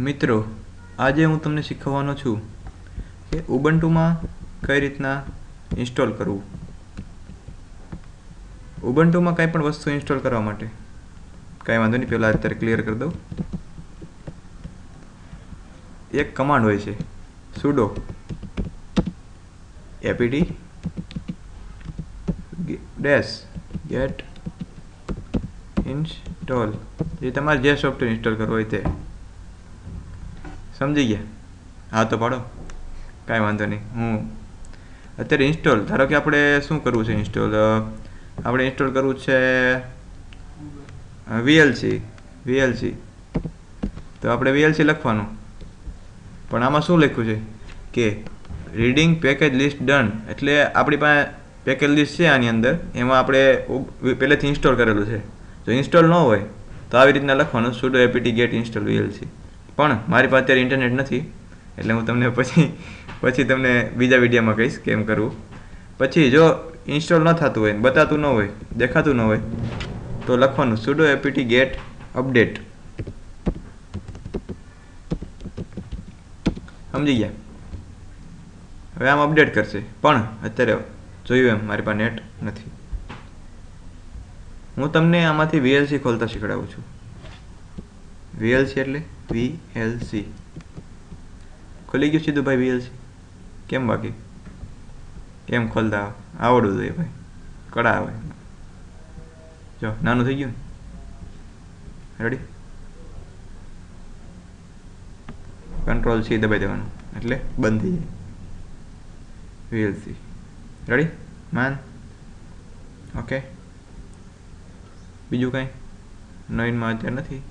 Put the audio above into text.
મિત્રો, આજે હું તમને શીખવવાનો છું કે ઉબુન્ટુમાં કઈ રીતના ઇન્સ્ટોલ કરવું. ઉબુન્ટુમાં કંઈ પણ વસ્તુ ઇન્સ્ટોલ કરવા માટે કાંઈ વાંધો નહીં, પહેલાં અત્યારે ક્લિયર કરી દઉં. એક કમાન્ડ હોય છે sudo apt -get install. એ તમારે જે સોફ્ટવેર ઇન્સ્ટોલ કરવું હોય તે. સમજી ગયા? હા તો પાડો, કાંઈ વાંધો નહીં. હું અત્યારે ઇન્સ્ટોલ, ધારો કે આપણે શું કરવું છે ઇન્સ્ટોલ, આપણે ઇન્સ્ટોલ કરવું છે VLC. તો આપણે VLC લખવાનું, પણ આમાં શું લખ્યું છે કે રીડિંગ પેકેજ લિસ્ટ ડન. એટલે આપણી પાસે પેકેજ લિસ્ટ છે આની અંદર, એમાં આપણે પહેલેથી ઇન્સ્ટોલ કરેલું છે. જો ઇન્સ્ટોલ ન હોય તો આવી રીતના લખવાનું sudo apt get install VLC. પણ મારી પાસે અત્યારે ઇન્ટરનેટ નથી, એટલે હું તમને પછી તમને બીજા વિડીયોમાં કહીશ કેમ કરવું. પછી જો ઇન્સ્ટોલ ન થતું હોય, બતાતું ન હોય, દેખાતું ન હોય, તો લખવાનું sudo apt get update. સમજી ગયા? હવે આમ અપડેટ કરશે, પણ અત્યારે જોયું એમ મારી પાસે નેટ નથી. હું તમને આમાંથી VLC ખોલતા શીખવાડું છું. VLC એટલે VLC ખોલી ગયું સીધું ભાઈ VLC. કેમ બાકી કેમ ખોલતા આવડવું જોઈએ ભાઈ, કડા આવે. જો નાનું થઈ ગયું ને, રેડી, Ctrl C દબાઈ દેવાનું એટલે બંધ થઈ જાય VLC. રેડી માન? ઓકે, બીજું કાંઈ નવીનમાં અત્યારે નથી.